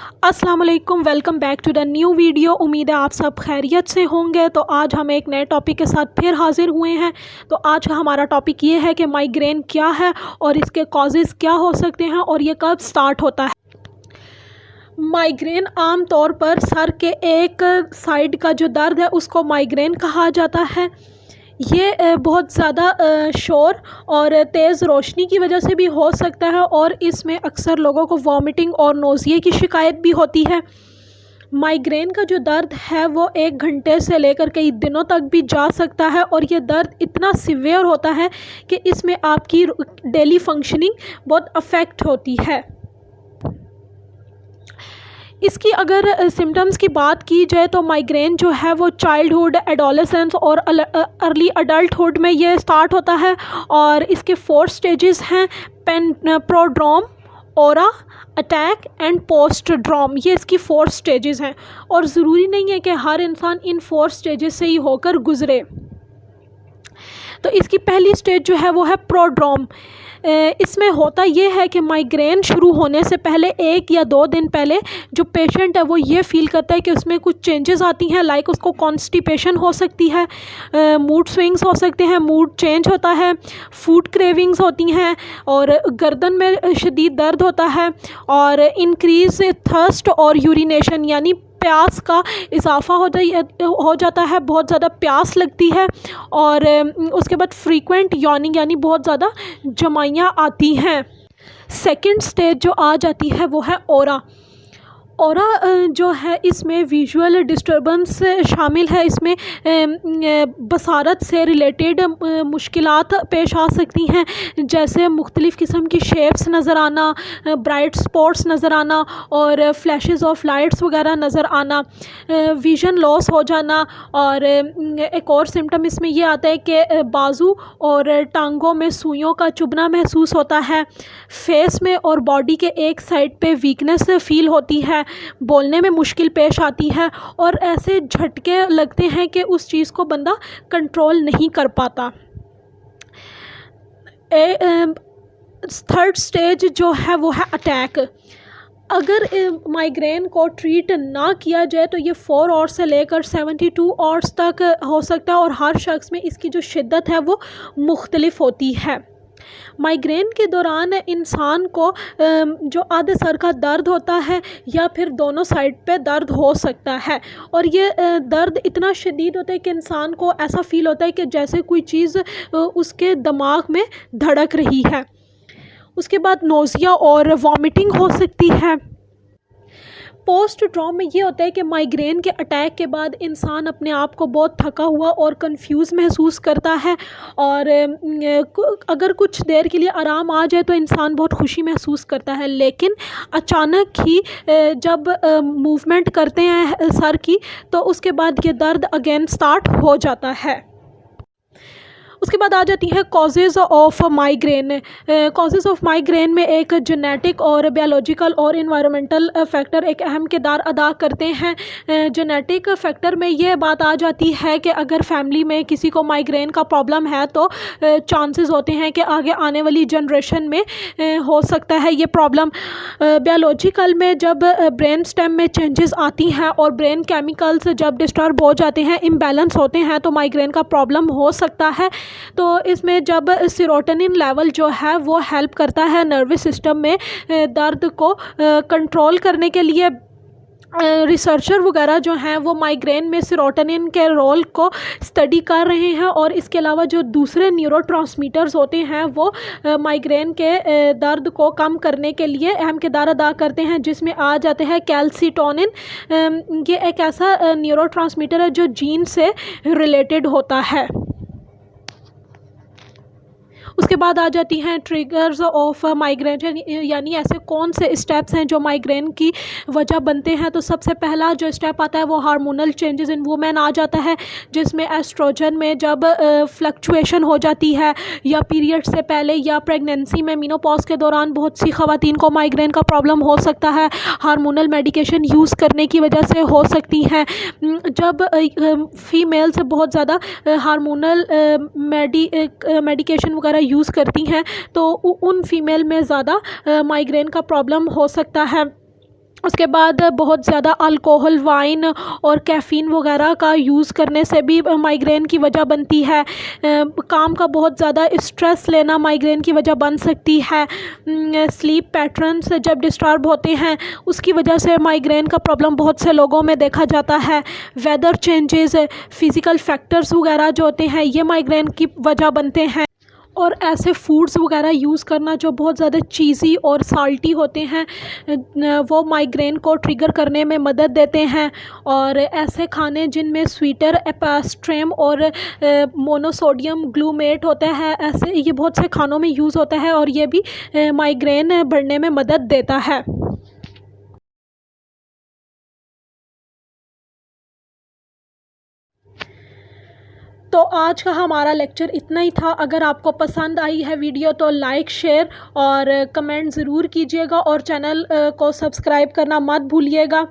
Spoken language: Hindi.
अस्सलाम वालेकुम, welcome back to the new video. उम्मीद है आप सब खैरियत से होंगे। तो आज हम एक नए टॉपिक के साथ फिर हाज़िर हुए हैं। तो आज का हमारा टॉपिक ये है कि माइग्रेन क्या है और इसके कॉजेज़ क्या हो सकते हैं और ये कब स्टार्ट होता है। माइग्रेन आम तौर पर सर के एक साइड का जो दर्द है उसको माइग्रेन कहा जाता है। ये बहुत ज़्यादा शोर और तेज़ रोशनी की वजह से भी हो सकता है और इसमें अक्सर लोगों को वॉमिटिंग और नोज़िए की शिकायत भी होती है। माइग्रेन का जो दर्द है वो 1 घंटे से लेकर कई दिनों तक भी जा सकता है और ये दर्द इतना सीवियर होता है कि इसमें आपकी डेली फंक्शनिंग बहुत अफेक्ट होती है। इसकी अगर सिम्टम्स की बात की जाए तो माइग्रेन जो है वो चाइल्डहुड, एडोलेसेंस और अर्ली अडल्टहुड में ये स्टार्ट होता है और इसके 4 स्टेजेस हैं: प्रोड्रोम, ओरा, अटैक एंड पोस्टड्रोम। ये इसकी 4 स्टेजेस हैं और ज़रूरी नहीं है कि हर इंसान इन 4 स्टेजेस से ही होकर गुज़रे। तो इसकी पहली स्टेज जो है वो है प्रोड्रोम। इसमें होता ये है कि माइग्रेन शुरू होने से पहले 1 या 2 दिन पहले जो पेशेंट है वो ये फ़ील करता है कि उसमें कुछ चेंजेस आती हैं, लाइक उसको कॉन्स्टिपेशन हो सकती है, मूड स्विंग्स हो सकते हैं, मूड चेंज होता है, फूड क्रेविंग्स होती हैं और गर्दन में शदीद दर्द होता है और इंक्रीज थर्स्ट और यूरिनेशन यानी प्यास का इजाफ़ा हो जाता है, बहुत ज़्यादा प्यास लगती है और उसके बाद फ्रीक्वेंट यॉर्निंग यानी बहुत ज़्यादा जमाइयाँ आती हैं। सेकंड स्टेज जो आ जाती है वो है ओरा। ओरा जो है इसमें विजुअल डिस्टर्बेंस शामिल है। इसमें बसारत से रिलेटेड मुश्किलात पेश आ सकती हैं, जैसे मुख्तलिफ़ किस्म की शेप्स नज़र आना, ब्राइट स्पॉट्स नज़र आना और फ्लैशेस ऑफ लाइट्स वगैरह नज़र आना, विज़न लॉस हो जाना। और एक और सिम्टम इसमें ये आता है कि बाजू और टांगों में सुइयों का चुभना महसूस होता है, फेस में और बॉडी के एक साइड पे वीकनेस फील होती है, बोलने में मुश्किल पेश आती है और ऐसे झटके लगते हैं कि उस चीज़ को बंदा कंट्रोल नहीं कर पाता। थर्ड स्टेज जो है वो है अटैक। अगर माइग्रेन को ट्रीट ना किया जाए तो ये 4 आवर्स से लेकर 72 आवर्स तक हो सकता है और हर शख्स में इसकी जो शिद्दत है वो मुख्तलिफ होती है। माइग्रेन के दौरान इंसान को जो आधे सर का दर्द होता है या फिर दोनों साइड पे दर्द हो सकता है और ये दर्द इतना शदीद होता है कि इंसान को ऐसा फ़ील होता है कि जैसे कोई चीज़ उसके दिमाग में धड़क रही है। उसके बाद नोज़िया और वॉमिटिंग हो सकती है। पोस्टड्रोम में ये होता है कि माइग्रेन के अटैक के बाद इंसान अपने आप को बहुत थका हुआ और कंफ्यूज महसूस करता है और अगर कुछ देर के लिए आराम आ जाए तो इंसान बहुत खुशी महसूस करता है, लेकिन अचानक ही जब मूवमेंट करते हैं सर की तो उसके बाद ये दर्द अगेन स्टार्ट हो जाता है। उसके बाद आ जाती है causes of migraine. Causes of migraine में एक जेनेटिक और बायोलॉजिकल और इन्वायरमेंटल फैक्टर एक अहम किरदार अदा करते हैं। जेनेटिक फैक्टर में ये बात आ जाती है कि अगर फैमिली में किसी को माइग्रेन का प्रॉब्लम है तो चांसेस होते हैं कि आगे आने वाली जनरेशन में हो सकता है ये प्रॉब्लम। बायोलॉजिकल में जब ब्रेन स्टेम में चेंजेस आती हैं और ब्रेन केमिकल्स जब डिस्टर्ब हो जाते हैं, इम्बैलेंस होते हैं तो माइग्रेन का प्रॉब्लम हो सकता है। तो इसमें जब सेरोटोनिन लेवल जो है वो हेल्प करता है नर्वस सिस्टम में दर्द को कंट्रोल करने के लिए। रिसर्चर वगैरह जो हैं वो माइग्रेन में सेरोटोनिन के रोल को स्टडी कर रहे हैं और इसके अलावा जो दूसरे न्यूरोट्रांसमीटर्स होते हैं वो माइग्रेन के दर्द को कम करने के लिए अहम किरदार अदा करते हैं, जिसमें आ जाते हैं कैल्सीटोनिन। ये एक ऐसा न्यूरोट्रांसमीटर है जो जीन से रिलेटेड होता है। उसके बाद आ जाती हैं ट्रिगर्स ऑफ माइग्रेन, यानी ऐसे कौन से स्टेप्स हैं जो माइग्रेन की वजह बनते हैं। तो सबसे पहला जो स्टेप आता है वो हार्मोनल चेंजेस इन वुमेन आ जाता है, जिसमें एस्ट्रोजन में जब फ्लक्चुएशन हो जाती है या पीरियड से पहले या प्रेगनेंसी में मेनोपॉज के दौरान बहुत सी ख़वातीन को माइग्रेन का प्रॉब्लम हो सकता है। हार्मोनल मेडिकेशन यूज़ करने की वजह से हो सकती हैं। जब फीमेल्स बहुत ज़्यादा हार्मोनल मेडिकेशन वगैरह यूज़ करती हैं तो उन फीमेल में ज़्यादा माइग्रेन का प्रॉब्लम हो सकता है। उसके बाद बहुत ज़्यादा अल्कोहल, वाइन और कैफ़ीन वगैरह का यूज़ करने से भी माइग्रेन की वजह बनती है। काम का बहुत ज़्यादा स्ट्रेस लेना माइग्रेन की वजह बन सकती है। स्लीप पैटर्न्स जब डिस्टर्ब होते हैं उसकी वजह से माइग्रेन का प्रॉब्लम बहुत से लोगों में देखा जाता है। वेदर चेंजेस, फ़िज़िकल फैक्टर्स वगैरह जो होते हैं ये माइग्रेन की वजह बनते हैं। और ऐसे फूड्स वगैरह यूज़ करना जो बहुत ज़्यादा चीज़ी और साल्टी होते हैं वो माइग्रेन को ट्रिगर करने में मदद देते हैं। और ऐसे खाने जिनमें स्वीटर, एपास्ट्रेम और मोनोसोडियम ग्लूमेट होता है, ऐसे ये बहुत से खानों में यूज़ होता है और ये भी माइग्रेन बढ़ने में मदद देता है। तो आज का हमारा लेक्चर इतना ही था। अगर आपको पसंद आई है वीडियो तो लाइक, शेयर और कमेंट ज़रूर कीजिएगा और चैनल को सब्सक्राइब करना मत भूलिएगा।